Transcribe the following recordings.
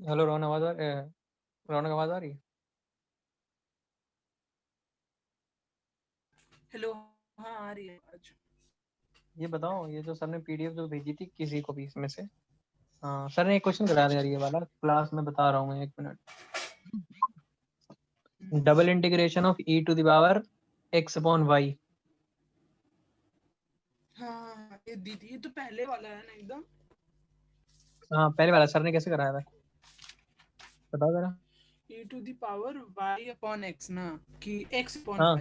Hello Rohan, रौनक आवाज आ रही है? हेलो। हाँ आ रही है आज। ये बताओ, ये जो सर ने पीडीएफ जो भेजी थी किसी को भी इसमें से, हाँ सर ने एक क्वेश्चन करा दिया ये वाला, क्लास में बता रहा हूँ, 1 minute. Double integration of e to the power x upon y. हाँ ये दी थी, ये तो पहले वाला है ना एकदम। हाँ पहले वाला सर ने कैसे कराया था, बताओ जरा। e to the power y upon x ना, कि x अपॉन हाँ y।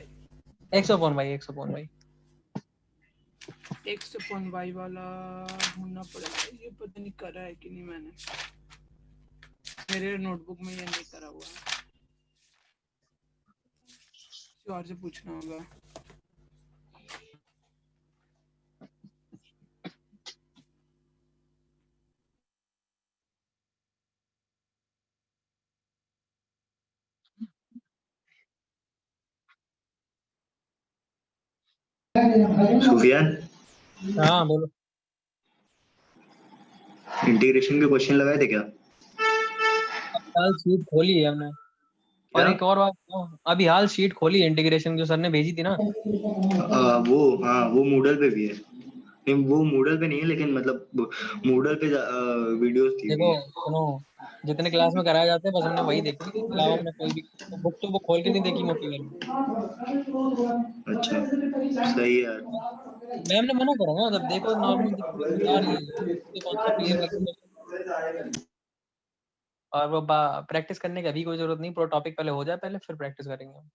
X upon y, x upon y. x upon y वाला ढूंढना पड़ेगा, ये पता नहीं करा है कि नहीं मैंने। मेरे नोटबुक में ये नहीं करा हुआ है, किसी और से पूछना होगा। सुफियान, हाँ बोलो। इंटीग्रेशन के क्वेश्चन लगाए थे क्या? हाल शीट खोली है हमने। और क्या? एक और बात बताओ, अभी हाल शीट खोली है इंटीग्रेशन जो सर ने भेजी थी ना। वो हाँ, वो मूडल पे भी है। नहीं, वो मूडल पे नहीं है, लेकिन मतलब मूडल पे वीडियोस दी देखो हुई है। सुनो, जितने क्लास में कराए जाते हैं बस हमने वही देखे, इसके अलावा हमने कोई भी बुक तो वो खोल के नहीं देखी मोटी वाली। अच्छा, सही है यार। मैम ने मना करा ना, जब देखो नॉर्मल बता रही है इसके कॉन्सेप्ट क्लियर करके। और वो प्रैक्टिस करने की अभी कोई जरूरत नहीं, पूरा टॉपिक पहले हो जाए पहले, फिर प्रैक्टिस करेंगे हम।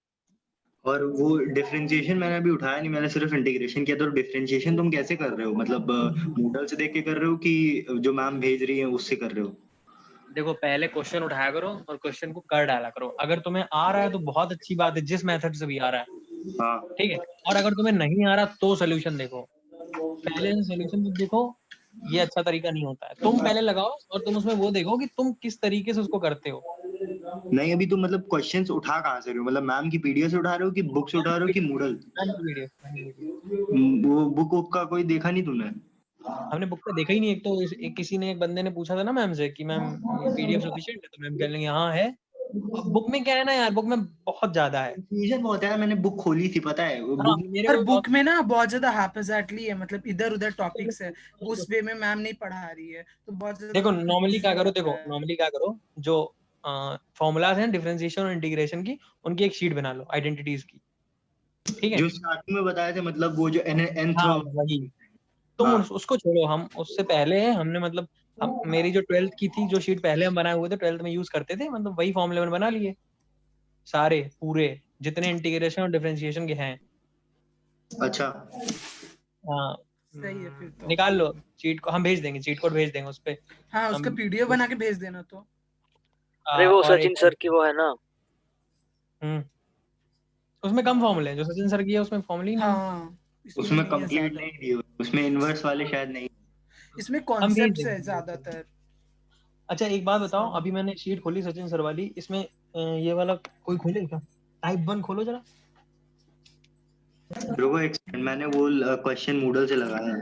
और वो डिफरेंशिएशन मैंने अभी उठाया नहीं, मैंने सिर्फ इंटीग्रेशन किया। तो डिफरेंशिएशन तुम कैसे कर रहे हो? मतलब मूडल से देख के कर रहे हो कि जो मैम भेज रही है उससे कर रहे हो? देखो पहले क्वेश्चन उठाया करो और क्वेश्चन को कर डाला करो। अगर तुम्हें आ रहा है तो बहुत अच्छी बात है, जिस मेथड से भी आ रहा है हाँ। ठीक है। और अगर तुम्हें नहीं आ रहा तो सोल्यूशन देखो, पहले सोल्यूशन मत देखो, ये अच्छा तरीका नहीं होता है। तुम पहले लगाओ और तुम उसमें वो देखो कि तुम किस तरीके से उसको करते हो। नहीं, अभी तुम मतलब क्वेश्चंस उठा कहाँ से रहे हो? मतलब मैम की पीडीएफ से उठा रहे हो कि बुक से उठा रहे हो कि मूडल? वीडियो वो बुक का कोई देखा नहीं तुमने? हमने बुक पे देखा ही नहीं। एक तो किसी ने, एक बंदे ने पूछा था ना मैम से कि मैम पीडीएफ सफिशिएंट है, तो मैम कह लेंगे हाँ है। अब बुक में क्या है ना यार, बुक में बहुत ज्यादा है। कंफ्यूजन बहुत है। मैंने बुक खोली थी, पता है वो हाँ बुक। मेरे पर को भी बहुत। बुक में ना बहुत ज्यादा हैपेजैटली है, मतलब इधर उधर टॉपिक्स है, उस वे में मैम नहीं पढ़ा रही है, तो बहुत ज्यादा देखो नॉर्मली क्या कंफ्यूजन करो, होता देखो है। नॉर्मली क्या करो, जो फॉर्मूलाज हैं डिफरेंशिएशन और इंटीग्रेशन की, उनकी एक शीट बना लो आइडेंटिटीज की, ठीक है। जो स्टार्टिंग में बताए थे, मतलब वो जो nth। हाँ वही, तुम हाँ। उसको छोड़ो। हम उससे पहले हमने मतलब, हम मेरी जो 12th की थी जो शीट पहले हम बनाए हुए थे, 12th में यूज करते थे, मतलब वही फॉर्मूले में बना लिए सारे पूरे, जितने इंटीग्रेशन और डिफरेंशिएशन के हैं। अच्छा। हाँ सही है फिर तो। निकाल लो चीट को, हम भेज देंगे, चीट कोड भेज देंगे उस पे। हाँ उसका हम पीडीएफ बना के भेज देना तो। अरे वो और एक सचिन सर की वो है ना। हम्म उसमें कम फॉर्मूले हैं, जो सचिन सर की है उसमें फॉर्मूले ही नहीं है। हाँ इसमें उसमें नहीं है कंप्लीट ज्यादा, नहीं दिए हुए, उसमें इनवर्स वाले शायद नहीं। इसमें हम भेज कॉन्सेप्ट्स है देंगे। ज्यादातर। अच्छा एक बात बताओ, सही अभी है। मैंने शीट खोली सचिन सर वाली, इसमें ये वाला कोई खोले क्या? टाइप 1 खोलो जरा। रुको एक सेकंड, मैंने वो क्वेश्चन मूडल से लगाया है।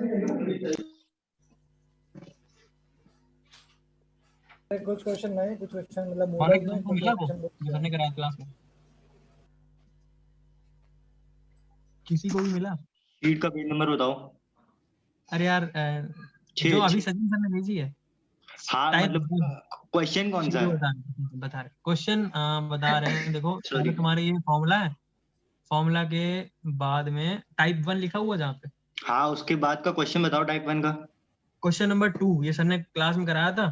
कुछ क्वेश्चन नहीं, कुछ क्वेश्चन मतलब माना मॉडल कि में, तुमको कुछ मिला वो क्वेश्चन बुक जो से सर है। ने कराया क्लास में, किसी को भी मिला? शीट का पेज नंबर बताओ। अरे यार जो छः अभी छः। सचिन सर ने भेजी है, हाँ टाइप मतलब क्वेश्चन कौन सा शीट है? बता रहे क्वेश्चन, बता रहे हैं। देखो सॉरी। पहले तुम्हारे ये फॉर्मूला है, फॉर्मूला के बाद में टाइप 1 लिखा हुआ जहाँ पे, हाँ, उसके बाद का क्वेश्चन बताओ टाइप 1 का। क्वेश्चन नंबर 2 ये सर ने क्लास में कराया था।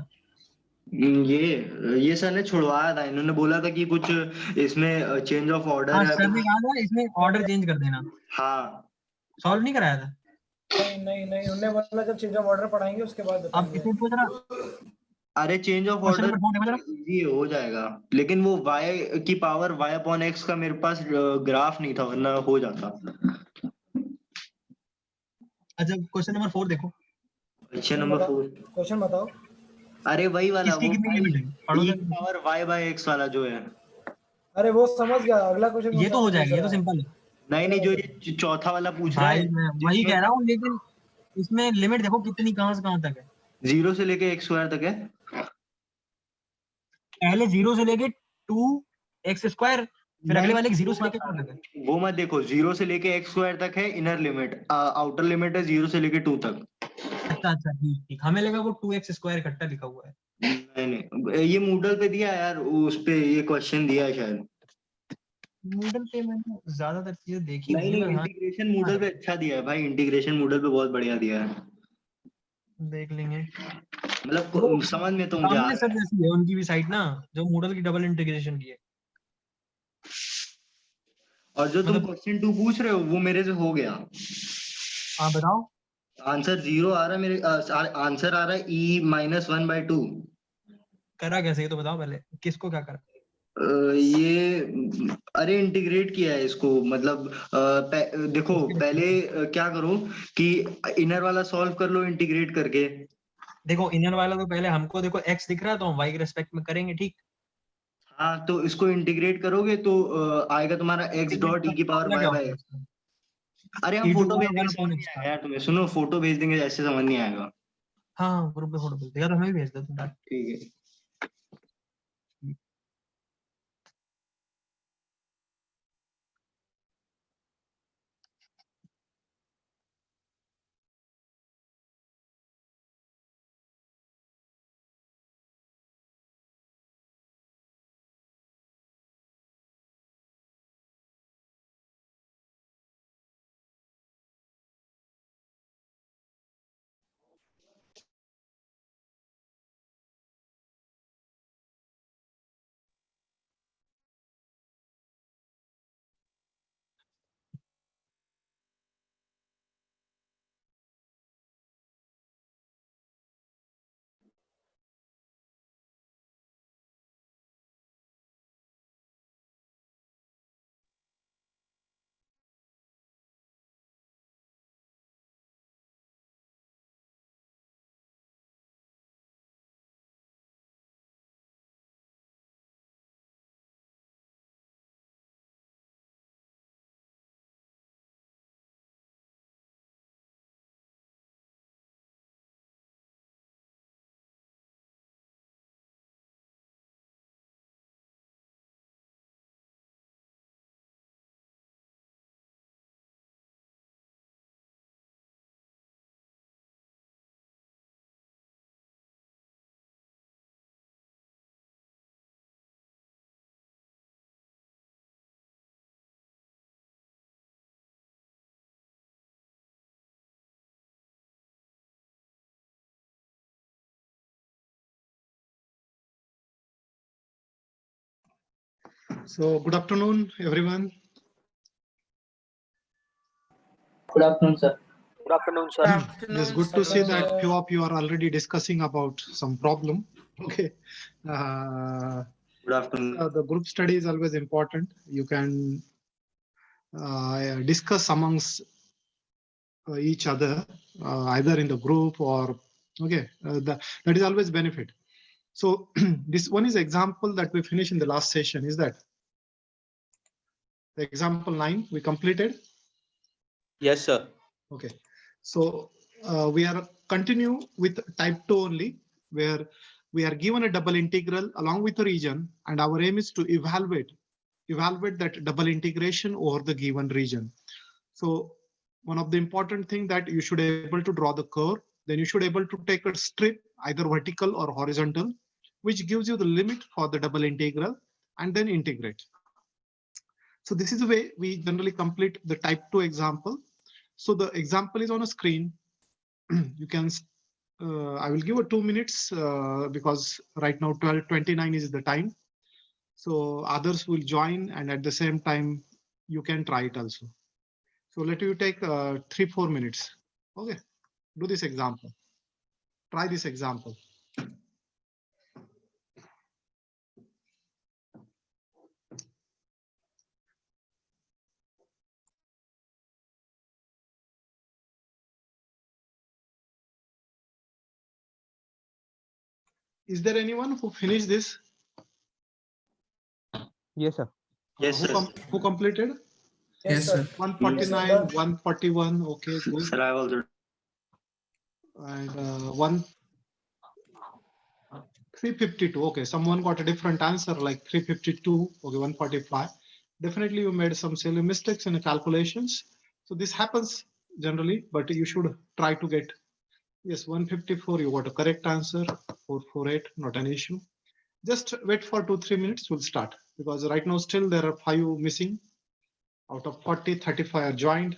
ये सर ने छुड़वाया था, इन्होंने बोला था कि कुछ इसमें चेंज ऑफ ऑर्डर हाँ है सर तो। ने कहा था इसमें ऑर्डर चेंज कर देना, हाँ। सॉल्व नहीं कराया था। नहीं नहीं नहीं, उनने बोला जब चेंज ऑफ ऑर्डर पढ़ाएंगे उसके बाद अब बताएंगे। इसमें पूछ रहा अरे change of question order number 4 देखो जरा। इजी हो जाएगा, लेकिन वो y की पावर y अपॉन x का मेरे पास ग्राफ नहीं था, वरना हो जाता। अच्छा क्वेश्चन नंबर 4 देखो, क्वेश्चन क्वेश्चन नंबर बताओ, 4। क्वेश्चन बताओ। अरे वही वाला, इसकी वो कितनी y लिमिट है, पढ़ो e की जरा। पावर y बाय x वाला जो है। अरे वो समझ गया, अगला क्वेश्चन कौन ये सा तो हो पूछ जाएगा, ये तो रहा है? सिंपल है। नहीं अगला नहीं, जो क्वेश्चन ये चौथा वाला पूछ रहा भाई है, मैं वही जिसमें कह रहा हूँ, लेकिन इसमें लिमिट देखो कितनी, कहाँ से कहाँ तक है। 0 से लेके x स्क्वायर तक है। पहले 0 से लेके 2x² फिर अगले वाले 0 से लेके वो 2 मत- तक है। वो मत देखो, 0 से लेके x² तक है इनर लिमिट, आउटर लिमिट है 0 से लेके 2 तक। अच्छा ठीक ठीक, हमें लगा वो 2x² इकट्ठा लिखा हुआ है। नहीं, ये मूडल पे दिया है यार, उस पे ये क्वेश्चन दिया है शायद। मूडल पे मैंने ज्यादातर चीजें देखी नहीं हुई है, नहीं, पर हाँ इंटीग्रेशन मूडल पे अच्छा दिया है भाई, इंटीग्रेशन मूडल पे बहुत बढ़िया दिया है, देख लेंगे। मतलब समझ में तो मुझे आ सामने रहा सब जैसी है उनकी भी साइट ना, जो मूडल की डबल इंटीग्रेशन की है। और जो तुम मतलब क्वेश्चन 2 पूछ रहे हो वो मेरे से हो गया। हाँ बताओ। आंसर 0 आ रहा है मेरे, आंसर आ रहा है e-1/2। करा कैसे ये तो बताओ पहले, किसको क्या करा। ये अरे इंटीग्रेट किया है इसको, मतलब देखो पहले क्या करो कि इनर वाला सॉल्व कर लो इंटीग्रेट करके। देखो इनर वाला तो पहले हमको देखो x दिख रहा है तो हम y के रेस्पेक्ट में करेंगे, ठीक। हाँ तो इसको इंटीग्रेट करोगे तो आएगा तुम्हारा x डॉट e की पावर फॉर्मूला y क्या बाय। होगा उसका? अरे हम e to फोटो the भेज power देंगे, 1 समझ upon नहीं x आएगा का। यार तुम्हें, सुनो फोटो भेज देंगे, ऐसे समझ नहीं आएगा। हाँ ग्रुप में फोटो भेज देगा तो हमें भी भेज दो तुम डाल। ठीक है। So good afternoon, everyone. Good afternoon, sir. Good afternoon, Good sir. afternoon, It is good to see sir. that few of you are already discussing about some problem. Okay. Uh, good afternoon. the group study is always important. You can discuss amongst each other, either in the group or okay. That is always benefit. So this one is example that we finished in the last session. Is that the example 9 we completed? Yes sir. Okay, so we are continue with type 2 only, where we are given a double integral along with a region, and our aim is to evaluate that double integration over the given region. So one of the important thing that you should be able to draw the curve, then you should be able to take a strip either vertical or horizontal, which gives you the limit for the double integral, and then integrate. So this is the way we generally complete the type 2 example. So the example is on a screen. You can, I will give a 2 minutes because right now 12:29 is the time. So others will join, and at the same time, you can try it also. So let you take 3-4 minutes. Okay, do this example. Try this example. Is there anyone who finished this? Yes sir. Yes sir. Who completed? Yes, sir. 149, Yes, sir. 141. Okay, good. Sir, I also. And one. 352. Okay, someone got a different answer like 352. Okay, 145. Definitely you made some silly mistakes in the calculations. So this happens generally, but you should try to get, yes, 154. You got a correct answer. 448, not an issue. Just wait for 2-3 minutes, we'll start, because right now still there are 5 missing. Out of 40, 35 are joined.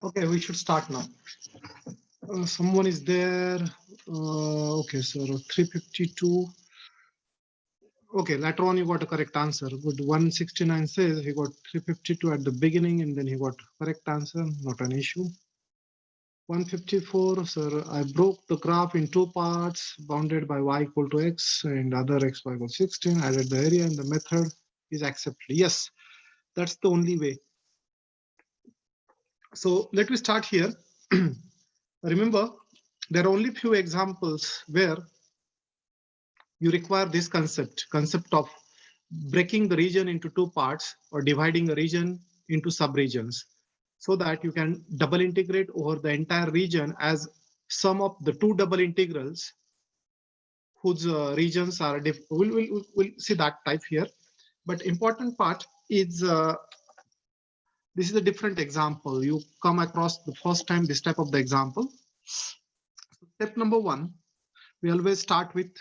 Okay, we should start now. Someone is there. Okay, sir, 352. Okay, later on you got a correct answer. Good. 169 says he got 352 at the beginning and then he got correct answer, not an issue. 154, sir, I broke the graph in 2 parts, bounded by y equal to x and other x y equal 16, added the area and the method is accepted. Yes, that's the only way. So let me start here. Remember, there are only few examples where you require this concept of breaking the region into 2 parts or dividing a region into subregions, so that you can double integrate over the entire region as sum of the 2 double integrals whose regions are different. We'll see that type here. But important part is this is a different example. You come across the first time this type of the example. Step number 1, we always start with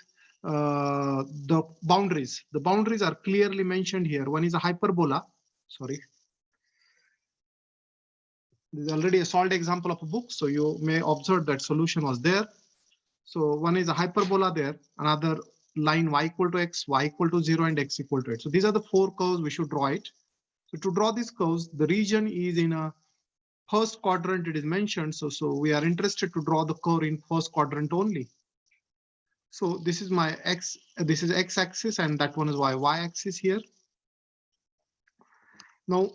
the boundaries. The boundaries are clearly mentioned here. One is a hyperbola. Sorry. This is already a solved example of a book, so you may observe that solution was there. So one is a hyperbola there, another line y equal to x, y equal to 0, and x equal to 8. So these are the 4 curves we should draw it. So to draw these curves, the region is in a first quadrant, it is mentioned. So we are interested to draw the curve in first quadrant only. So this is my x, this is x axis, and that one is y axis here. Now,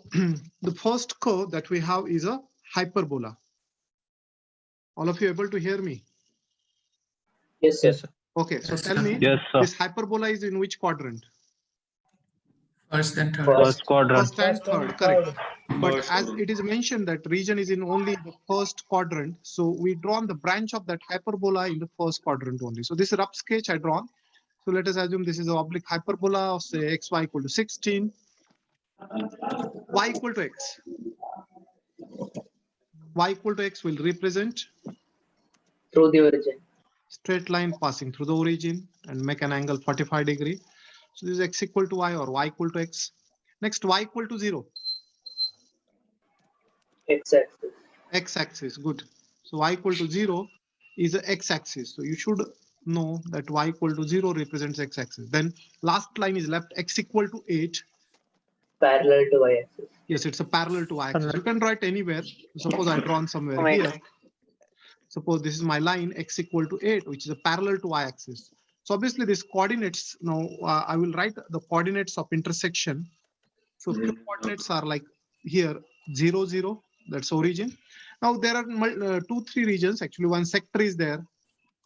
the first curve that we have is a hyperbola. All of you able to hear me? Yes, sir. Yes, sir. Okay, so tell me, Yes, sir. this hyperbola is in which quadrant? First and third. First quadrant. First and third, correct. But First as quadrant. it is mentioned that region is in only the first quadrant, so we drawn the branch of that hyperbola in the first quadrant only. So this rough sketch I drawn. So let us assume this is an oblique hyperbola of say xy equal to 16, y equal to x. Y equal to x will represent Through the origin. straight line passing through the origin and make an angle 45 degree. So this is x equal to y or y equal to x. Next, y equal to 0. X-axis. X-axis, good. So y equal to 0 is a x-axis. So you should know that y equal to 0 represents x-axis. Then last line is left, x equal to 8. Parallel to y-axis. Yes, it's a parallel to y-axis. You can draw it anywhere. Suppose I drawn somewhere Oh my here. God. Suppose this is my line x equal to 8, which is a parallel to y-axis. So obviously these coordinates, now I will write the coordinates of intersection. So few coordinates are like here 0, 0, that's origin. Now there are 2, 3 regions. Actually, one sector is there.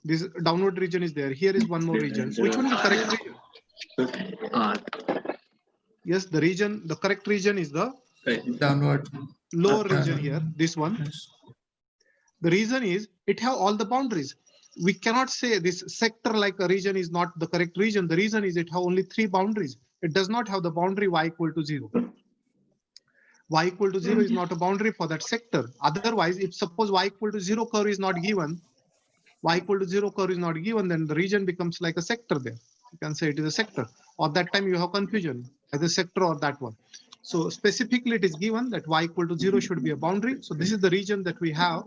This downward region is there. Here is one more region. So which one is the correct region? Yes, the region, the correct region is the Downward. lower region here, this one. Yes. The reason is it have all the boundaries. We cannot say this sector like a region is not the correct region. The reason is it have only 3 boundaries. It does not have the boundary y equal to 0. Y equal to 0 is not a boundary for that sector. Otherwise, if suppose y equal to 0 curve is not given, y equal to 0 curve is not given, then the region becomes like a sector there. You can say it is a sector. Or that time you have confusion, either sector or that one. So specifically it is given that y equal to 0 should be a boundary. So this is the region that we have.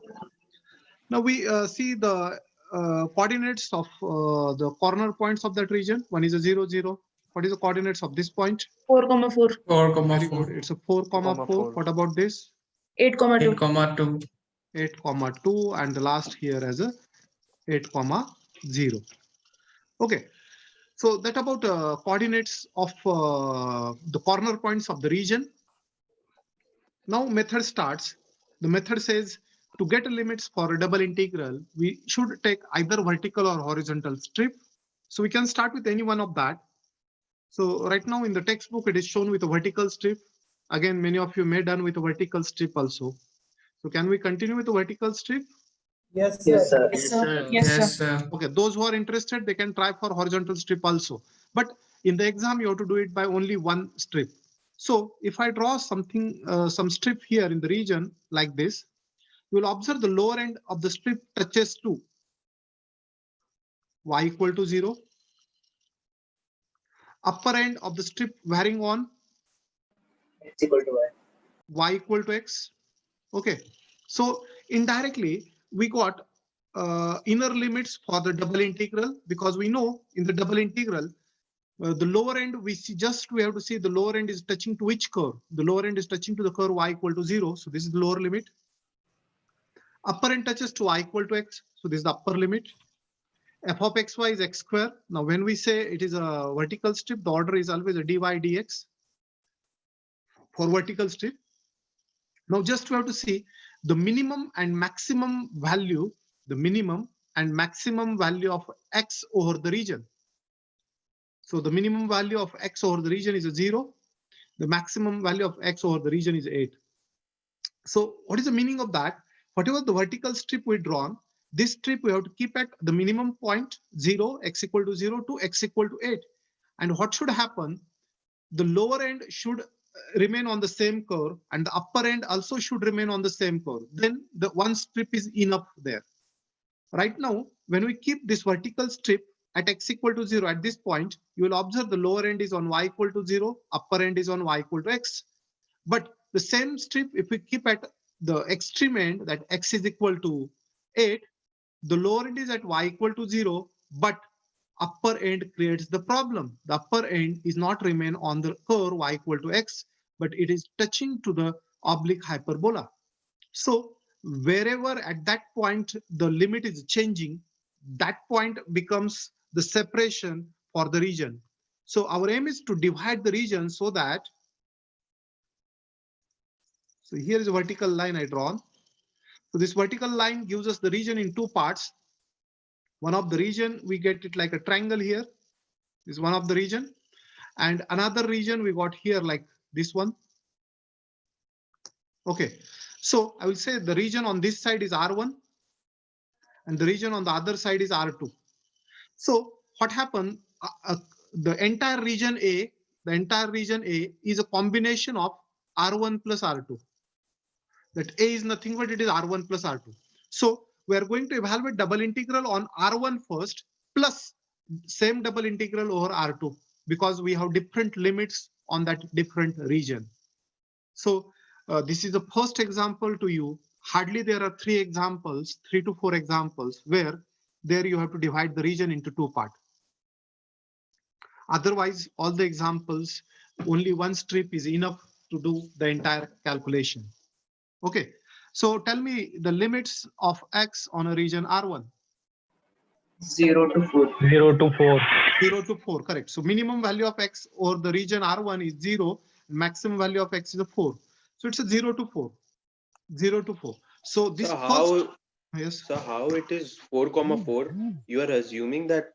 Now we see the coordinates of the corner points of that region. One is a 0, 0. What is the coordinates of this point? 4,4. 4,4. It's a 4,4. What about this? 8,2. 8,2. 8,2, and the last here as a 8,0. Okay, so that about coordinates of the corner points of the region. Now method starts. The method says to get limits for a double integral, we should take either vertical or horizontal strip. So we can start with any one of that. So right now in the textbook, it is shown with a vertical strip. Again, many of you may done with a vertical strip also. So can we continue with the vertical strip? Yes, sir. Yes, sir. Yes, sir. Yes, sir. Okay, those who are interested, they can try for horizontal strip also. But in the exam, you have to do it by only one strip. So if I draw something, some strip here in the region like this, you will observe the lower end of the strip touches to y equal to 0. Upper end of the strip varying on X equal to y. y equal to x. Okay, so indirectly we got inner limits for the double integral, because we know in the double integral the lower end we see, just we have to see the lower end is touching to which curve. The lower end is touching to the curve y equal to 0, so this is the lower limit. Upper end touches to y equal to x, so this is the upper limit. F of xy is x square. Now when we say it is a vertical strip, the order is always a dy dx for vertical strip. Now just we have to see the minimum and maximum value, the minimum and maximum value of x over the region. So the minimum value of x over the region is a 0. The maximum value of x over the region is 8. So what is the meaning of that? Whatever the vertical strip we drawn, this strip we have to keep at the minimum point 0, x equal to 0 to x equal to 8. And what should happen? The lower end should remain on the same curve, and the upper end also should remain on the same curve. Then the one strip is enough there. Right now, when we keep this vertical strip at x equal to 0, at this point, you will observe the lower end is on y equal to 0, upper end is on y equal to x. But the same strip, if we keep at the extreme end, that x is equal to 8, the lower end is at y equal to 0, but upper end creates the problem. The upper end is not remain on the curve y equal to x, but it is touching to the oblique hyperbola. So wherever at that point the limit is changing, that point becomes the separation for the region. So our aim is to divide the region so that, so here is a vertical line I drawn. So this vertical line gives us the region in two parts. One of the region, we get it like a triangle here. This is one of the region. And another region we got here like this one. Okay, so I will say the region on this side is R1 and the region on the other side is R2. So what happened, the entire region A is a combination of R1 plus R2. That A is nothing but it is R1 plus R2. So we are going to evaluate double integral on R1 first plus same double integral over R2 because we have different limits on that different region. So this is the first example to you. Hardly there are 3 to 4 examples where there you have to divide the region into 2 parts. Otherwise, all the examples, only one strip is enough to do the entire calculation. Okay, so tell me the limits of x on a region R1. 0 to 4. 0 to 4. 0 to 4, correct. So minimum value of x or the region R1 is 0, maximum value of x is a 4. So it's a 0 to 4. 0 to 4. So this yes. So how it is 4,4? You are assuming that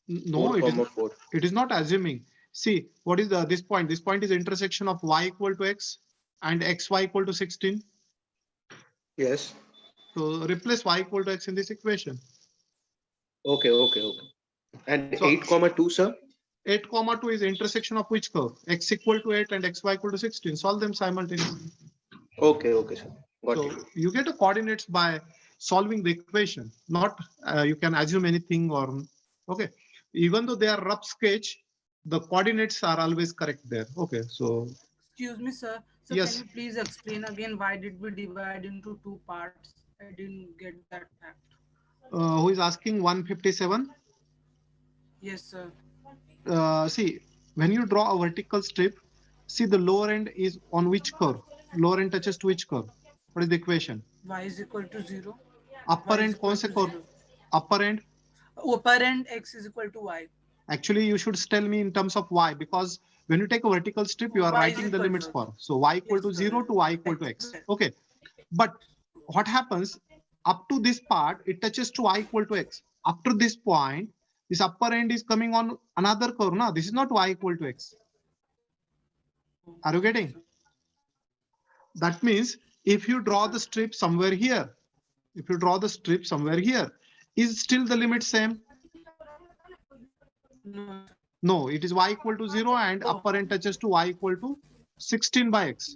no, 4,4. It is not assuming. See, what is this point? This point is intersection of y equal to x and xy equal to 16. Yes. So replace y equal to x in this equation. Okay. And So, 8,2, sir? 8,2 is the intersection of which curve? X equal to 8 and xy equal to 16. Solve them simultaneously. Okay, sir. Got So it. you get the coordinates by solving the equation, not you can assume anything or, okay. Even though they are rough sketch, the coordinates are always correct there. Okay, so. Excuse me, sir. So yes. can you please explain again why did we divide into 2 parts? I didn't get that fact. Who is asking 157? Yes, sir. See, when you draw a vertical strip, see the lower end is on which curve? Lower end touches to which curve? What is the equation? Y is equal to 0. Upper end कौन से curve? Upper end? Upper end x is equal to y. Actually, you should tell me in terms of y because when you take a vertical strip, you are writing the limits for. So y equal to 0 to y equal to x. Okay, but what happens up to this part? It touches to y equal to x. After this point, this upper end is coming on another curve. No, this is not y equal to x. Are you getting? That means if you draw the strip somewhere here, is still the limit same? No, it is y equal to 0 and upper end touches to y equal to 16 by x.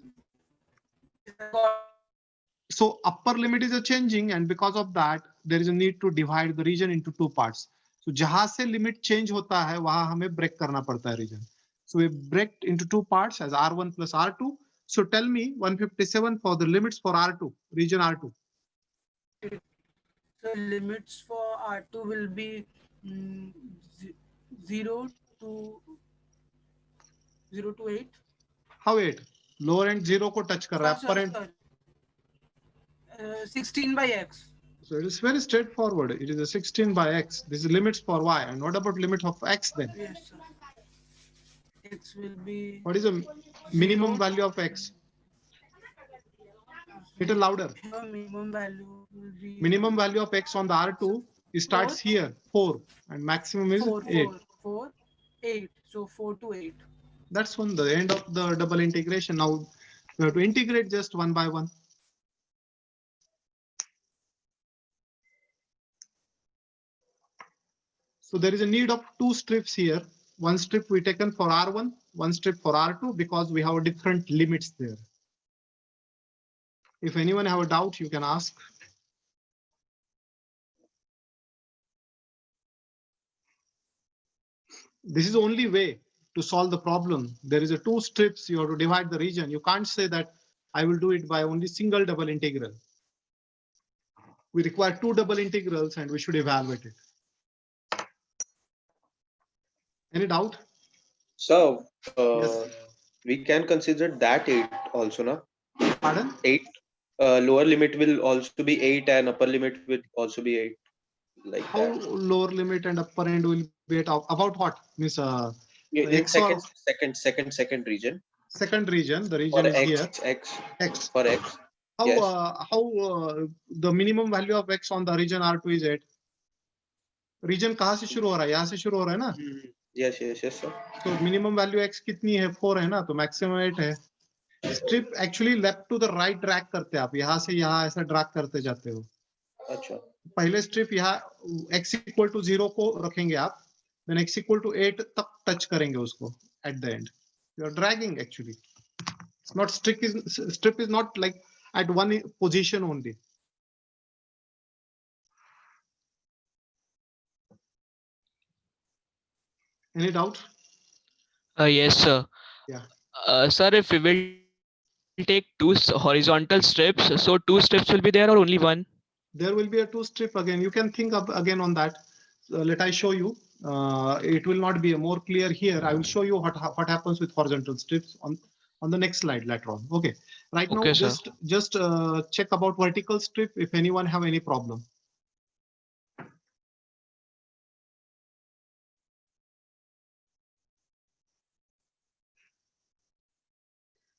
So upper limit is changing and because of that, there is a need to divide the region into 2 parts. So जहां से limit change होता है, वहां हमें break करना पड़ता है region. So we break into 2 parts as R1 plus R2. So tell me 157 for the limits for R2, region R2. So limits for R2 will be 0 to 8. How 8? Lower end 0 को touch कर रहा है, upper end 16 by x. So it is very straightforward. It is a 16 by x. This is limits for y. And what about limit of x then? Yes, sir. X will be. What is the minimum value of x? Little louder. Minimum value will be. Minimum value of x on the R2 starts 4. Here 4 and maximum is 8. 8. So 4 to 8. That's one the end of the double integration. Now we have to integrate just one by one. So there is a need of 2 strips here. One strip we taken for R1, one strip for R2 because we have different limits there. If anyone have a doubt, you can ask. This is the only way to solve the problem. There is a 2 strips, you have to divide the region. You can't say that I will do it by only single double integral. We require 2 double integrals and we should evaluate it. Any doubt? So Yes. we can consider that 8 also, na? Pardon? 8. Lower limit will also be 8 and upper limit will also be 8. Like How that. lower limit and upper end will be at about what? Means In X or second region. second region, the region For is here. X. For X. How Yes. The minimum value of X on the region R2 is 8? Region कहाँ से शुरू हो रहा है? यहाँ से शुरू हो रहा है ना? Yes, sir. So minimum value X कितनी है? 4 है ना? तो maximum 8 है. Strip actually left to the right drag करते हैं आप. यहाँ से यहाँ ऐसा drag करते जाते हो. अच्छा. पहले strip यहाँ X equal to 0 को रखेंगे आप. Then X equal to 8 तक touch करेंगे उसको at the end. You are dragging actually. It's not strip is not like at one position only. Any doubt? Yes, sir. Yeah. Sir, if we will take 2 horizontal strips, so 2 strips will be there or only one? There will be a 2 strip again. You can think of again on that. Let I show you. It will not be more clear here. I will show you what happens with horizontal strips on the next slide later on. Okay. Right now, just check about vertical strip if anyone have any problem.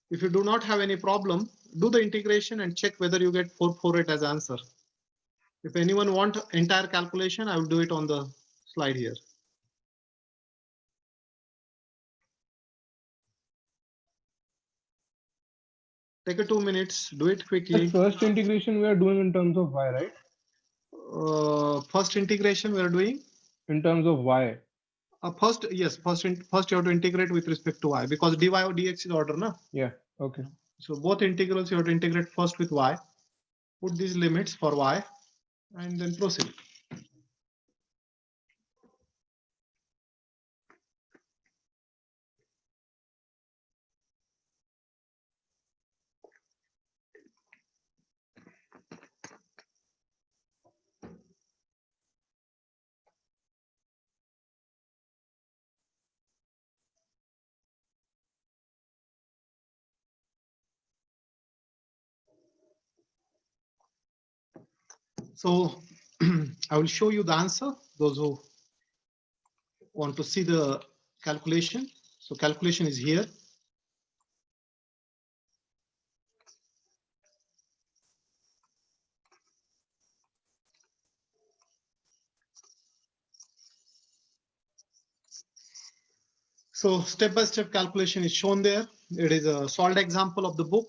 If you do not have any problem, do the integration and check whether you get 448 as answer. If anyone want entire calculation, I will do it on the slide here. Take a 2 minutes, do it quickly. The first integration we are doing in terms of y, right? First integration we are doing? In terms of y. First you have to integrate with respect to y because dy or dx is order, na? Yeah, okay. So both integrals you have to integrate first with y. Put these limits for y and then proceed. So I will show you the answer, those who want to see the calculation. So calculation is here. So step-by-step calculation is shown there. It is a solved example of the book.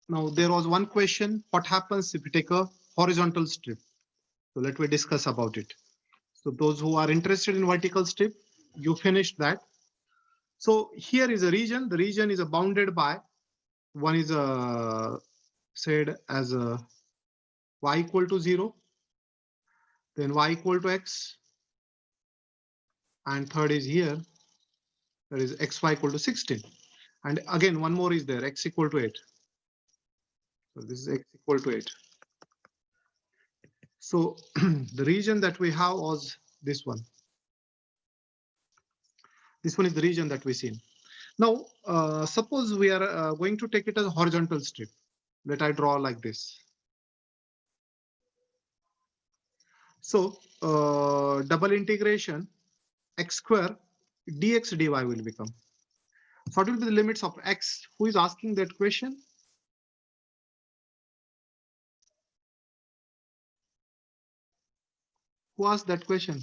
Now there was one question, what happens if you take a horizontal strip? So let me discuss about it. So those who are interested in vertical strip, you finished that. So here is a region. The region is bounded by, one is said as a y equal to 0, then y equal to x, and third is here, there is xy equal to 16. And again, one more is there, x equal to 8. So this is x equal to 8. So the region that we have was this one. This one is the region that we see. Now, suppose we are going to take it as a horizontal strip. Let I draw like this. So double integration x square dx dy will become. So what will be the limits of x? Who is asking that question? Who asked that question?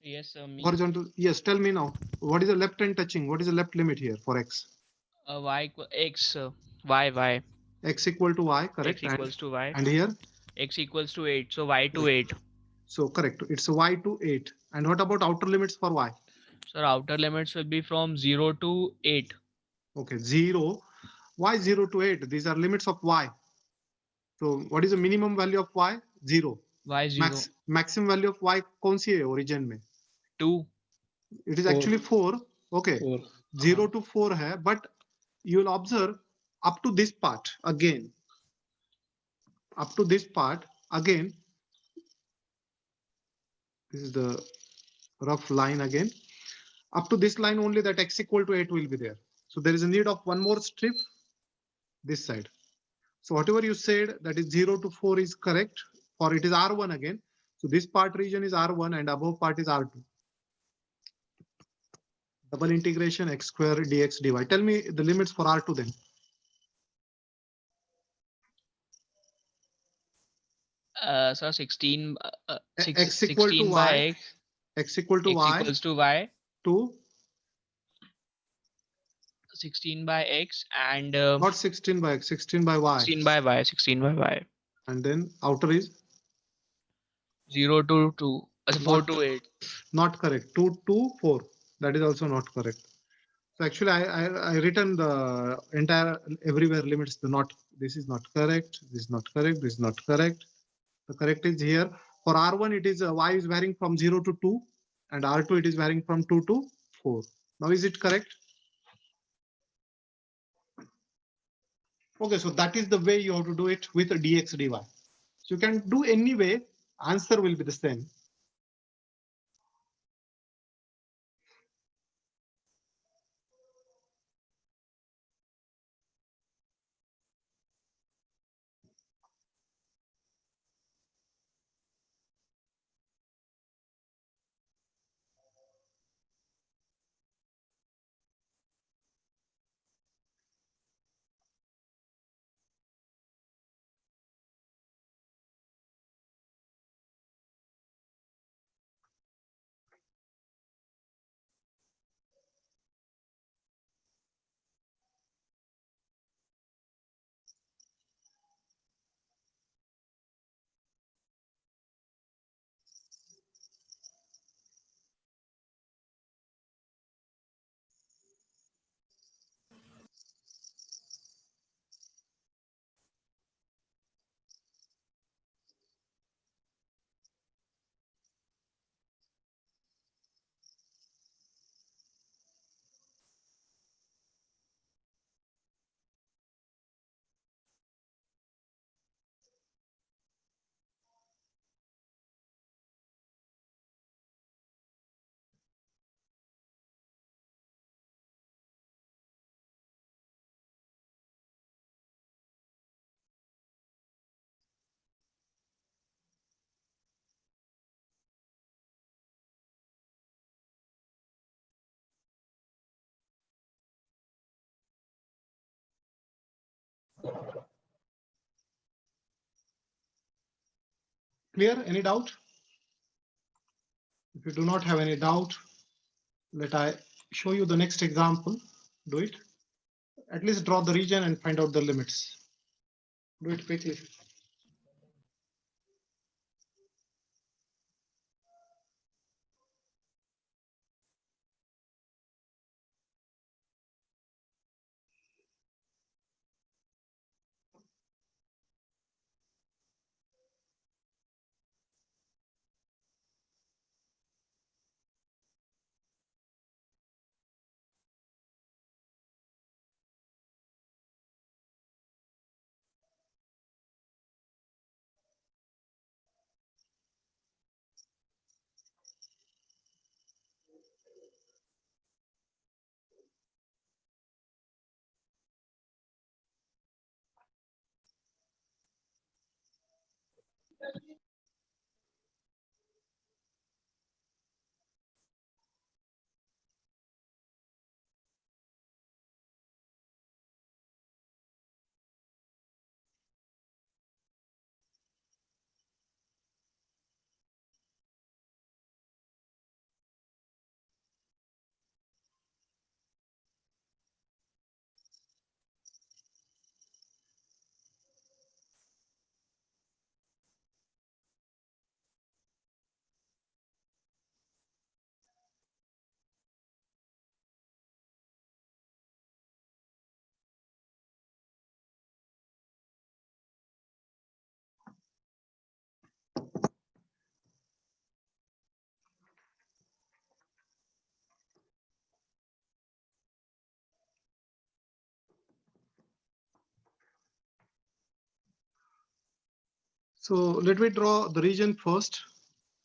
Yes, me. Horizontal. Yes, tell me now. What is the left hand touching? What is the left limit here for x? Y equal x, y. X equal to y, correct? X equals to y. And here? X equals to 8, so y to 8. So correct. It's y to 8. And what about outer limits for y? So outer limits will be from 0 to 8. Okay, 0. Why 0 to 8? These are limits of y. So what is the minimum value of y? 0. Y 0. Maximum value of y कौन सी है origin में? 2. It is Four. actually 4. Okay. 4. 0 to 4 hai, but you will observe up to this part again. Up to this part again. This is the rough line again. Up to this line only that x equal to 8 will be there. So there is a need of one more strip this side. So whatever you said that is 0 to 4 is correct, or it is R1 again. So this part region is R1 and above part is R2. Double integration x square dx dy. Tell me the limits for R2 then. So 16, X equal to 16 by y. x, X equal to x y equals to y, to 16 by x, and not 16 by x, 16 by y. 16 by y, 16 by y. And then outer is 0 to 2, 4 not, to 8. not correct. 2 to 4. That is also not correct. So actually I written the entire everywhere limits the not. This is not correct. This is not correct. This is not correct. The correct is here. For R1 it is y is varying from 0 to 2 and R2 it is varying from 2 to 4. Now is it correct? Okay, so that is the way you have to do it with a dx dy. So you can do any way, answer will be the same. Clear? Any doubt? If you do not have any doubt, let I show you the next example. Do it. At least draw the region and find out the limits. Do it quickly. So let me draw the region first.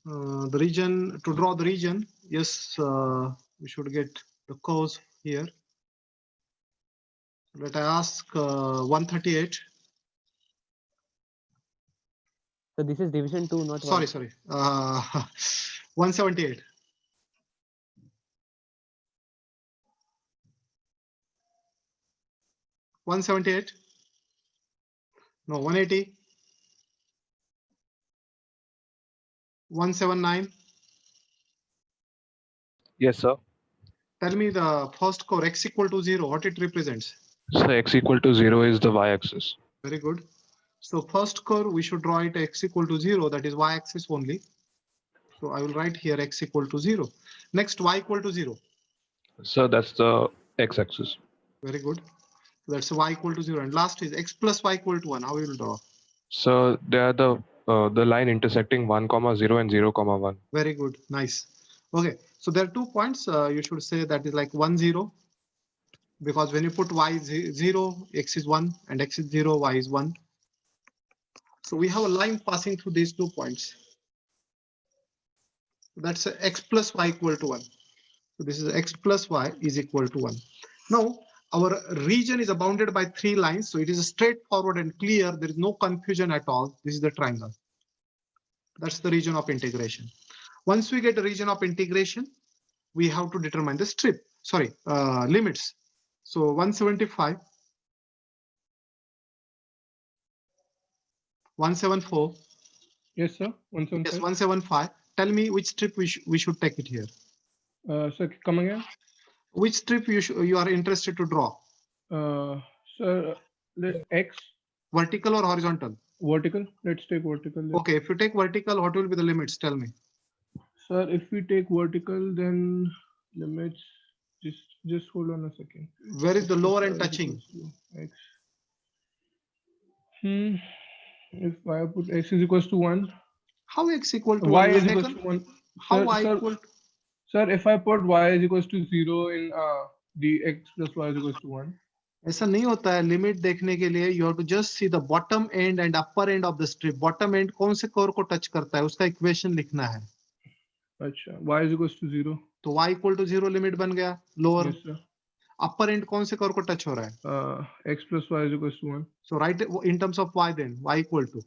The region, to draw the region, yes, we should get the curves here. Let I ask 138. So this is division 2, not Sorry, 1. sorry. 178. 178. No, 180. 179. Yes, sir. Tell me the first core x equal to 0, what it represents. So x equal to 0 is the y-axis. Very good. So first curve, we should draw it x equal to 0, that is y-axis only. So I will write here x equal to 0. Next, y equal to 0. So that's the x-axis. Very good. That's y equal to 0. And last is x plus y equal to 1. How we will draw? So they are the line intersecting 1, 0 and 0, 1. Very good. Nice. Okay. So there are 2 points. You should say that is like 1, 0. Because when you put y is 0, x is 1, and x is 0, y is 1. So we have a line passing through these 2 points. That's x plus y equal to 1. So this is x plus y is equal to 1. Now, our region is bounded by 3 lines. So it is straightforward and clear. There is no confusion at all. This is the triangle. That's the region of integration. Once we get a region of integration, we have to determine the limits. So 175, 174. Yes, sir. 175. Yes, 175. Tell me which strip we should take it here. Sir, come again. Which strip you are interested to draw? Sir, X. Vertical or horizontal? Vertical. Let's take vertical. Then. Okay, if you take vertical, what will be the limits? Tell me. Sir, if we take vertical, then limits. Just hold on a second. Where is the lower end touching? X. If I put x is equals to 1. How x equal to y 1? is equals to 1. How sir, y sir, equal to? Sir, if I put y is equals to 0 in the x plus y is equals to 1. ऐसा नहीं होता है. Limit देखने के लिए you have to just see the bottom end and upper end of the strip. Bottom end कौन से core को टच करता है उसका इक्वेशन लिखना है. अच्छा, y is equals to 0. तो y equal to 0 लिमिट बन गया. Lower. Yes, sir. Upper and कौन से कोर को टच हो रहा है? x plus y is equals to 1. So write in terms of y then. Y equal to.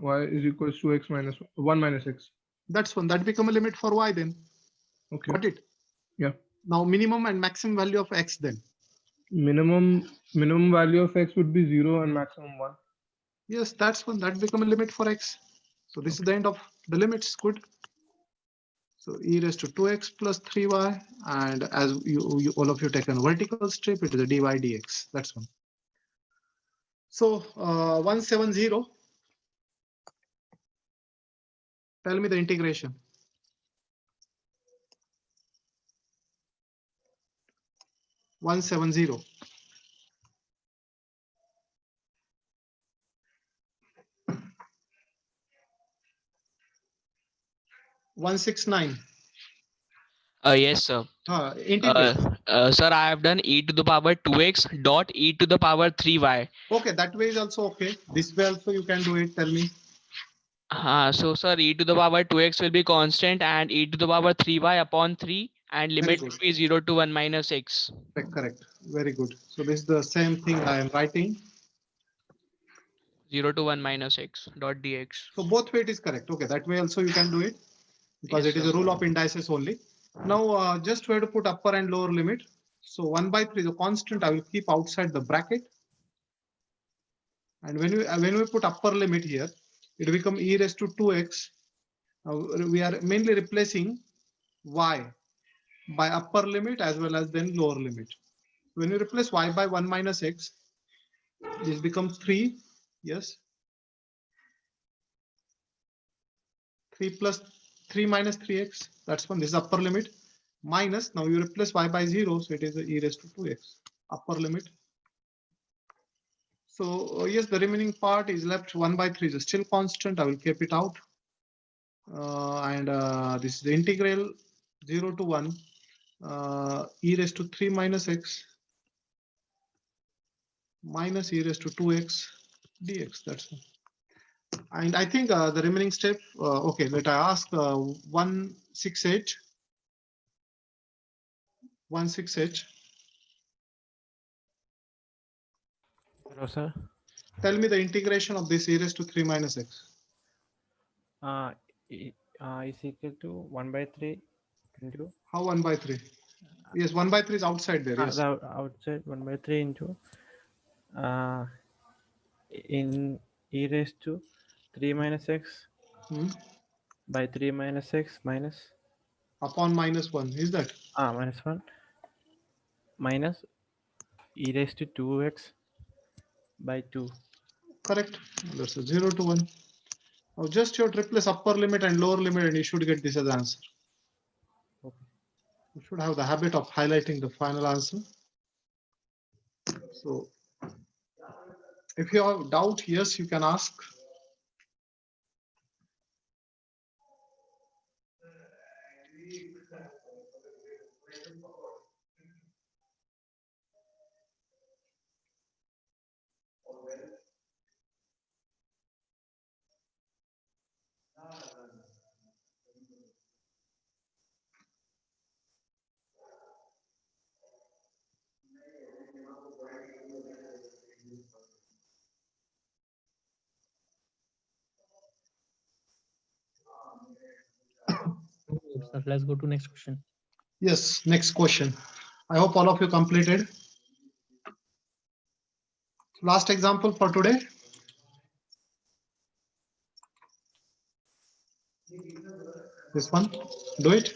Y is equals to x minus 1 minus x. That's one. That become a limit for y then. Okay. Got it? Yeah. Now minimum and maximum value of x then. Minimum value of x would be 0 and maximum 1. Yes, that's one. That become a limit for x. So this is the end of the limits. Good. So e raised to 2x plus 3y, and as you all of you taken vertical strip, it is a dy dx. That's one. So 170. Tell me the integration. One 170. Yes, sir. Integrate. Sir, I have done e to the power 2x dot e to the power 3y. Okay, that way is also okay. This way also you can do it. Tell me. So, sir, e to the power 2x will be constant and e to the power 3y upon 3 and limit will be 0 to 1 minus x. Correct. Very good. So this is the same thing I am writing. 0 to 1 minus x dot dx. So both way it is correct. Okay, that way also you can do it because Yes, it is sir. a rule of indices only. Now just where to put upper and lower limit. So 1/3 is a constant. I will keep outside the bracket. And when we put upper limit here, it will become e raised to 2x. We are mainly replacing y by upper limit as well as then lower limit. When you replace y by 1 minus x, this becomes 3. Yes. 3 plus 3 minus 3x. That's one. This is upper limit. Minus. Now you replace y by 0. So it is e raised to 2x. Upper limit. So yes, the remaining part is left 1/3 is still constant. I will keep it out. This is the integral 0 to 1 e raised to 3 minus x minus e raised to 2x dx. That's one. And I think the remaining step, okay, let I ask 168. 168. Hello, sir. Tell me the integration of this e raised to 3 minus x. Is equal to 1 by 3 into. How 1 by 3? Yes, 1 by 3 is outside there. Yes. The outside 1 by 3 into in e raised to 3 minus x by 3 minus x minus upon minus 1. Is that? Minus 1 minus e raised to 2x by 2. Correct. That's a 0 to 1. Now just you have to replace upper limit and lower limit and you should get this as the answer. Okay. You should have the habit of highlighting the final answer. So if you have doubt, yes, you can ask. So let's go to next question. Yes, next question. I hope all of you completed. Last example for today. This one, do it.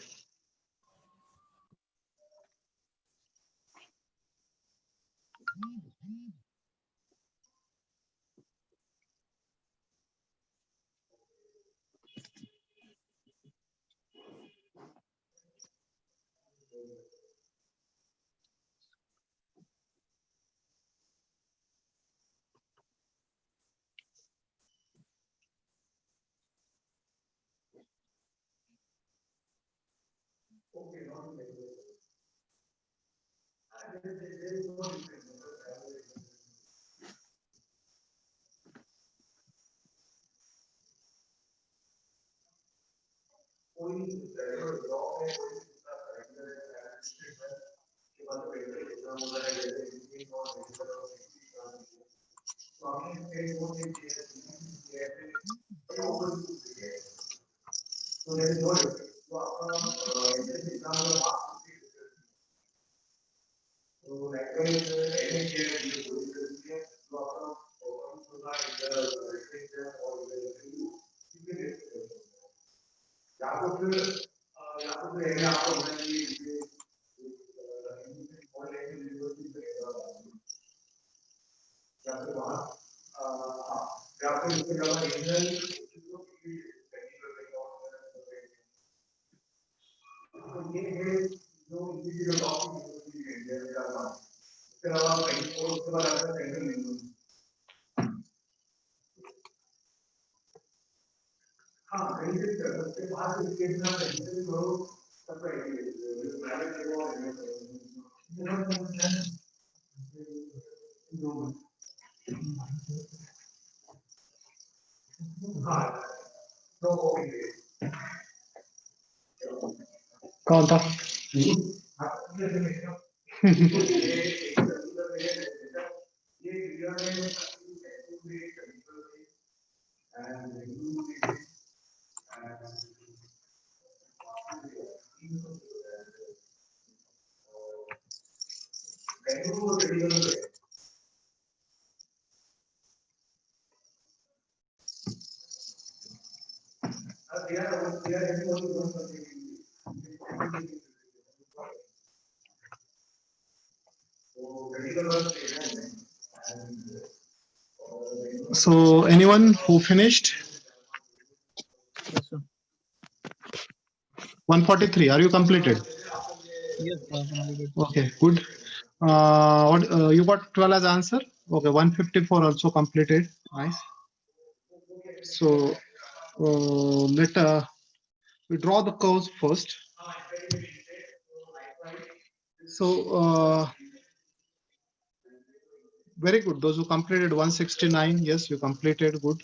कौन था? So anyone who finished? Yes, sir. 143. Are you completed? Yes, sir. Completed. Okay, good. You got 12 as answer. Okay, 154 also completed. Nice. So let we draw the curves first. So very good. Those who completed 169, yes, you completed. Good.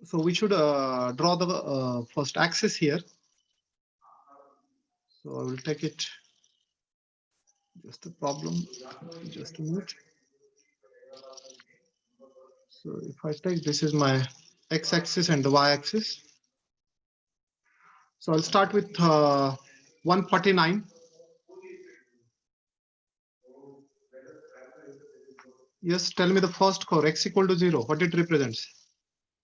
So we should draw the first axis here. So I will take it. Just a problem. Just a minute. So if I take, this is my x-axis and the y-axis. So I'll start with 149. Yes, tell me the first curve, x equal to 0. What it represents?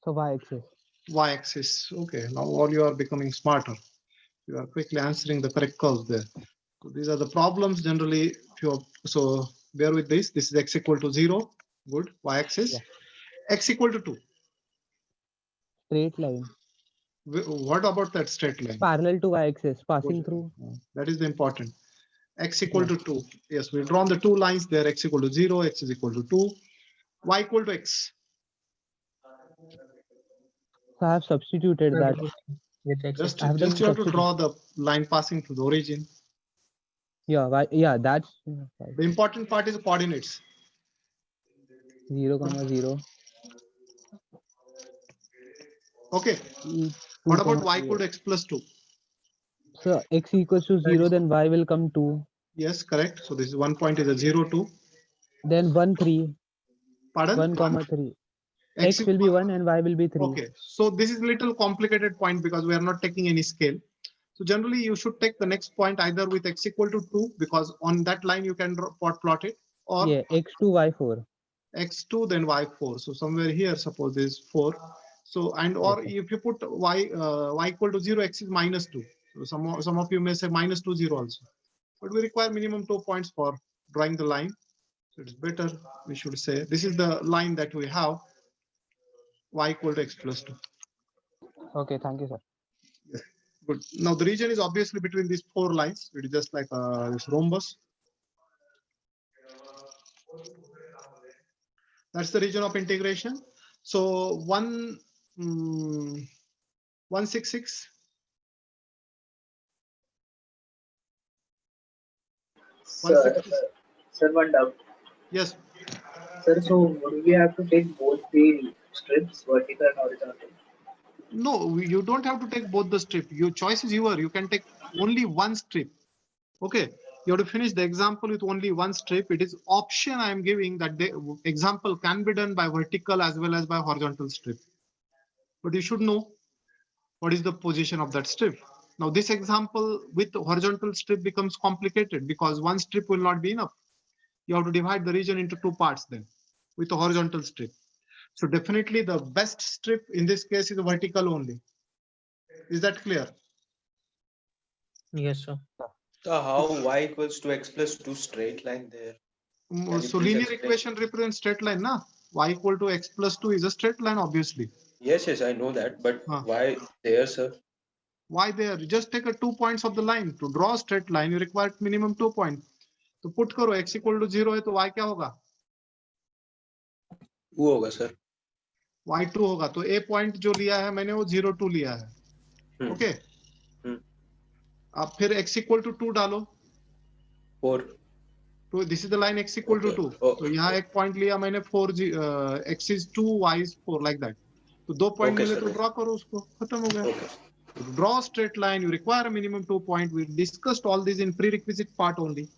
So y-axis. Y-axis. Okay, now all you are becoming smarter. You are quickly answering the correct curves there. So these are the problems generally. So bear with this. This is x equal to 0. Good. Y-axis. Yeah. X equal to 2. Straight line. What about that straight line? Parallel to y-axis, passing through. That is the important. X equal to 2. Yes, we've drawn the two lines there. X equal to 0, x is equal to 2. Y equal to x. So I have substituted that. Just I have done you have to substitute. draw the line passing through the origin. Yeah, that's The important part is coordinates. 0, 0. Okay. What about y equal to x plus 2? So x equals to 0, then y will come 2. Yes, correct. So this is 1 point is a 0, 2. Then 1, 3. Pardon? 1, 3. X will be 1 and y will be 3. Okay. So this is a little complicated point because we are not taking any scale. So generally you should take the next point either with x equal to 2 because on that line you can plot it, or yeah, x2, y4. x2 then y4. So somewhere here suppose is 4. So and or if you put y equal to 0, x is minus 2. So some of you may say minus 2, 0 also. But we require minimum 2 points for drawing the line. So it's better we should say this is the line that we have, y equal to x plus 2. Okay, thank you, sir. Yes. Good. Now the region is obviously between these 4 lines. It is just like this rhombus. That's the region of integration. So 166. Sir, one doubt. Yes. Sir, so would we have to take both the strips, vertical and horizontal? No, you don't have to take both the strip. Your choice is yours. You can take only one strip. Okay. You have to finish the example with only one strip. It is option I am giving that the example can be done by vertical as well as by horizontal strip. But you should know what is the position of that strip. Now this example with horizontal strip becomes complicated because one strip will not be enough. You have to divide the region into 2 parts then with a horizontal strip. So definitely the best strip in this case is a vertical only. Is that clear? Yes, sir. So how y equals to x plus 2 straight line there? So linear equation represents straight line, na? Y equal to x plus 2 is a straight line, obviously. Yes, I know that, but why there, sir? Why there? Just take 2 points of the line. To draw a straight line, you require minimum 2 points. तो put करो x equal to 0 है तो y क्या होगा? 2 होगा sir. y2 होगा तो a point जो लिया है मैंने वो 0,2 लिया है. ओके. अब फिर x equal to 2 डालो. 4. तो this is the line x equal to 2. तो यहाँ एक पॉइंट लिया मैंने 4 x is 2 y is 4 like that. तो 2 पॉइंट मिले तो ड्रॉ करो उसको, खत्म हो गया. To draw a straight line, you require a minimum 2 points. We discussed all these in prerequisite part only.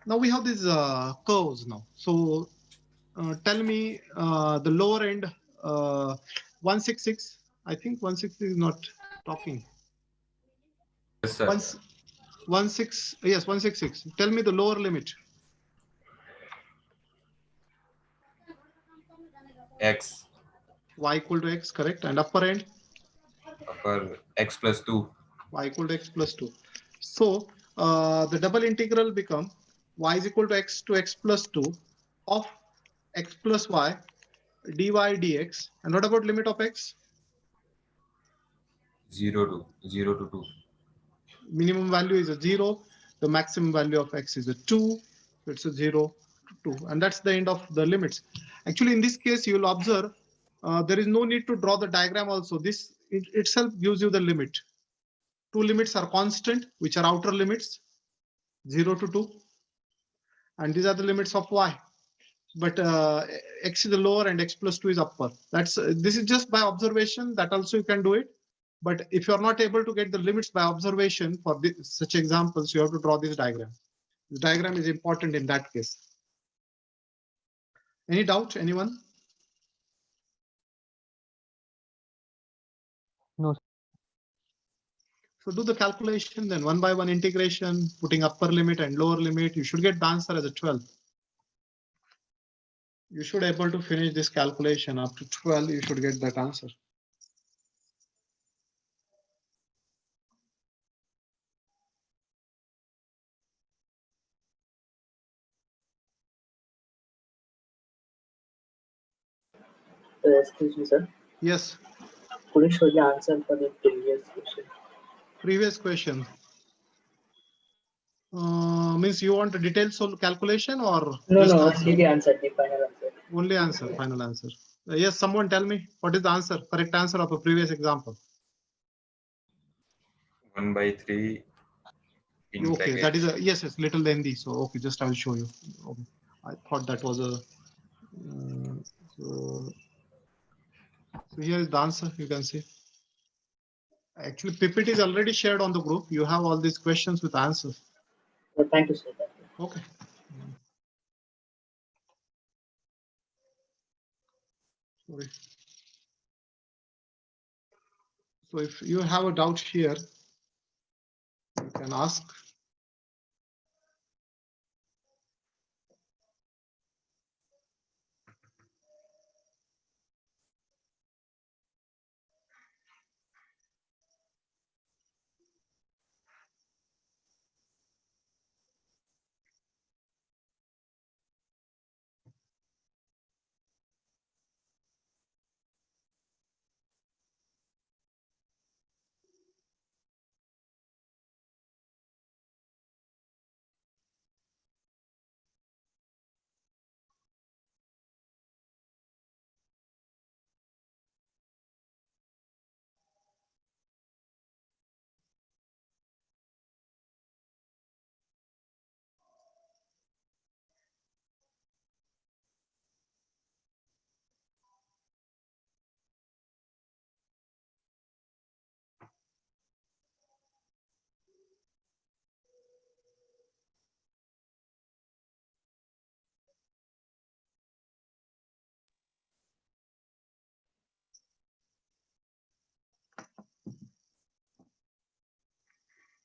Now we have these curves now. So tell me the lower end 166. I think 160 is not talking. Yes, sir. 166. Tell me the lower limit. X. Y equal to x, correct. And upper end? Upper x plus 2. Y equal to x plus 2. So the double integral become y is equal to x plus 2 of x plus y dy dx. And what about limit of x? 0 to 2. Minimum value is a 0. The maximum value of x is a 2. So it's a 0 to 2. And that's the end of the limits. Actually, in this case, you will observe there is no need to draw the diagram also. This itself gives you the limit. 2 limits are constant, which are outer limits, 0 to 2. And these are the limits of y. but x is the lower and x plus 2 is upper. That's this is just by observation. That also you can do it. But if you are not able to get the limits by observation for such examples, you have to draw this diagram. The diagram is important in that case. Any doubt, anyone? No. So do the calculation, then one by one integration, putting upper limit and lower limit. You should get the answer as a 12. You should able to finish this calculation up to 12. You should get that answer. Excuse me, sir. Yes. Could you show the answer for the previous question? Previous question. Means you want a detailed calculation or No, just no, answer? only the answer, the final answer. Only answer, final answer. Yes, someone tell me what is the answer, correct answer of a previous example. 1 by 3 in Okay, bracket. that is a yes, it's little lengthy. So okay, just I will show you. Okay. I thought that was a so here is the answer. You can see. Actually, PPT is already shared on the group. You have all these questions with answers. Well, thank you, sir. Okay. Sorry. So if you have a doubt here, you can ask.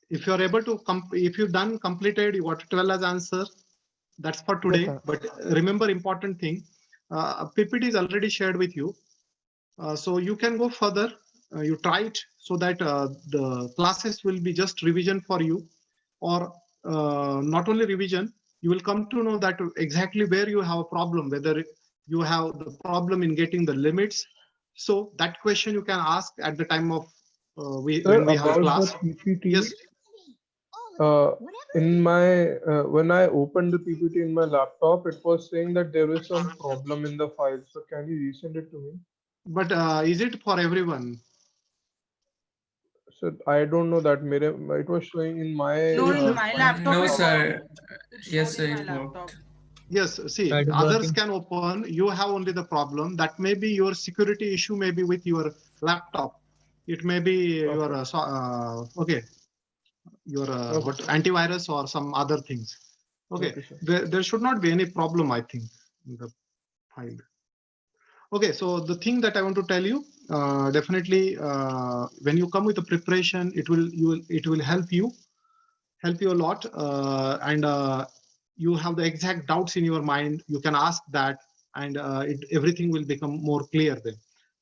If you are able to, if you've done completed, you got 12 as answer. That's for today. Yes, but remember, important thing, PPT is already shared with you. So you can go further. You try it so that the classes will be just revision for you, or not only revision. You will come to know that exactly where you have a problem, whether you have the problem in getting the limits. So that question you can ask at the time of when we have a class. The PPT, yes. In my when I opened the PPT in my laptop, it was saying that there is some problem in the file. So can you resend it to me? But is it for everyone? So I don't know that. It was showing in my. No, in my laptop. No, it sir. worked. Yes, sir, In my it laptop. worked. Yes, see, Right, others working. can open. You have only the problem. That may be your security issue, maybe with your laptop. It may be your okay, your what antivirus or some other things. Okay, there should not be any problem, I think, in the file. Okay, so the thing that I want to tell you, definitely, when you come with a preparation, it will help you a lot, and you have the exact doubts in your mind. You can ask that, and everything will become more clear then.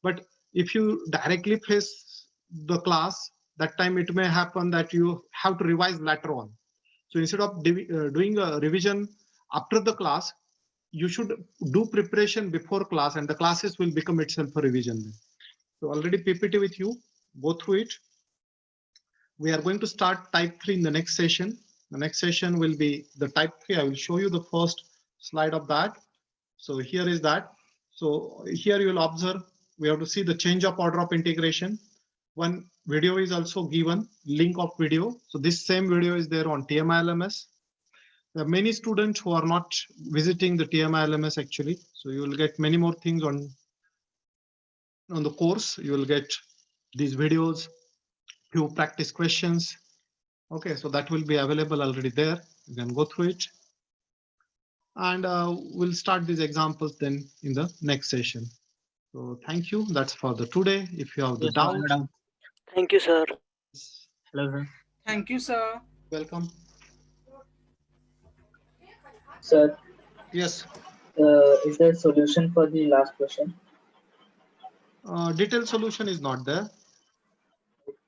But if you directly face the class, that time it may happen that you have to revise later on. So instead of doing a revision after the class, you should do preparation before class, and the classes will become itself a revision then. So already PPT with you, go through it. We are going to start type 3 in the next session. The next session will be the type 3. I will show you the first slide of that. So here is that. So here you will observe, we have to see the change of order of integration. One video is also given, link of video. So this same video is there on TMI LMS. There are many students who are not visiting the TMI LMS actually. So you will get many more things on the course. You will get these videos, few practice questions. Okay, so that will be available already there. You can go through it. And we'll start these examples then in the next session. So thank you. That's for the today. If you have the doubt. Thank you, sir. Hello, sir. Thank you, sir. Welcome. Sir, Yes. is there a solution for the last question? Detailed solution is not there.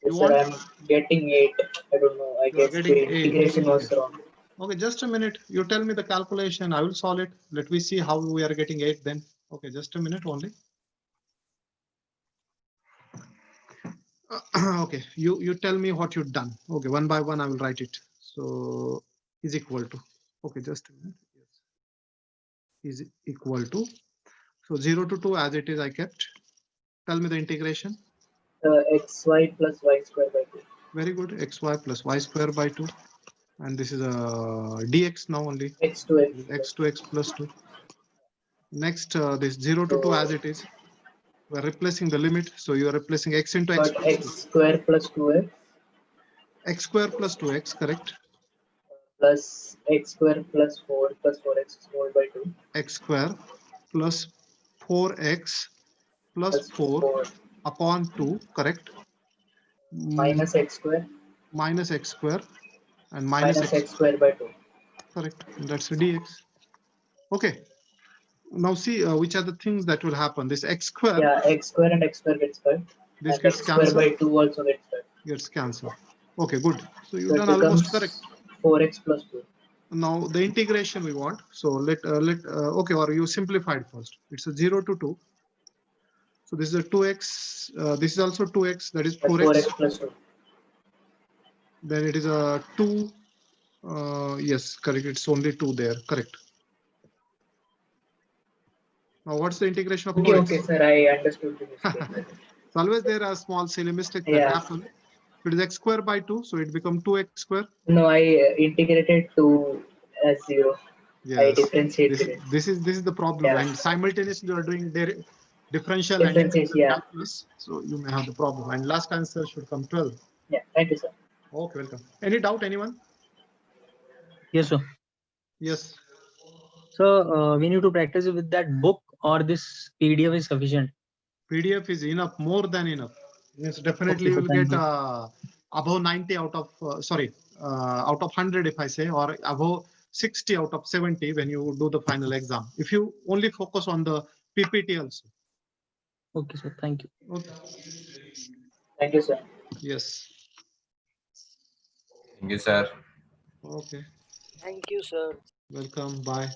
Yes, sir, I'm getting 8. I don't know. I You are guess getting the 8. integration was Okay. wrong. Okay, just a minute. You tell me the calculation. I will solve it. Let me see how we are getting 8 then. Okay, just a minute only. Okay, you tell me what you've done. Okay, one by one I will write it. So is equal to. Okay, just a minute. Yes. Is equal to. So 0 to 2 as it is I kept. Tell me the integration. Xy plus y square by 2. Very good. Xy plus y square by 2. And this is a dx now only. X to x. X to x plus 2. Next, this 0 to 2 as it is. We're replacing the limit. So you are replacing x into x. But x square plus 2x. X square plus 2x, correct? Plus x square plus 4 plus 4x whole by 2. X square plus 4x plus 4 upon 2, correct? Minus x square. Minus x square and Minus x square by 2. Correct. That's a dx. Okay. Now see which are the things that will happen. This x square. Yeah, x square and x square gets cut. This and gets x square by cancelled. 2 also gets cut. Gets cancelled. Okay, good. So you've So done it almost becomes correct. 4x plus 2. Now the integration we want. So okay, or you simplified first. It's a 0 to 2. So this is a 2x. This is also 2x. That is 4x. 4x plus 2. Then it is a 2. Yes, correct. It's only 2 there. Correct. Now what's the integration of 4x? Okay, sir. I understood the mistake. So always there are small silly mistakes that Yeah. happen. It is x square by 2, so it becomes 2x square. No, I integrated 2 as 0. I Yes. differentiated it. This is the problem. Yeah. And simultaneously you are doing differential and Differences, integral yeah. calculus. So you may have the problem. And last answer should come 12. Yeah. Thank you, sir. Okay, welcome. Any doubt, anyone? Yes, sir. Yes. So we need to practice with that book, or this PDF is sufficient? PDF is enough, more than enough. Yes, definitely Okay, you will thank get you. above 90 out of out of 100 if I say, or above 60 out of 70 when you do the final exam. If you only focus on the PPT also. Okay, sir. Thank you. Okay. Thank you, sir. Yes. Thank you, sir. Okay. Thank you, sir. Welcome. Bye.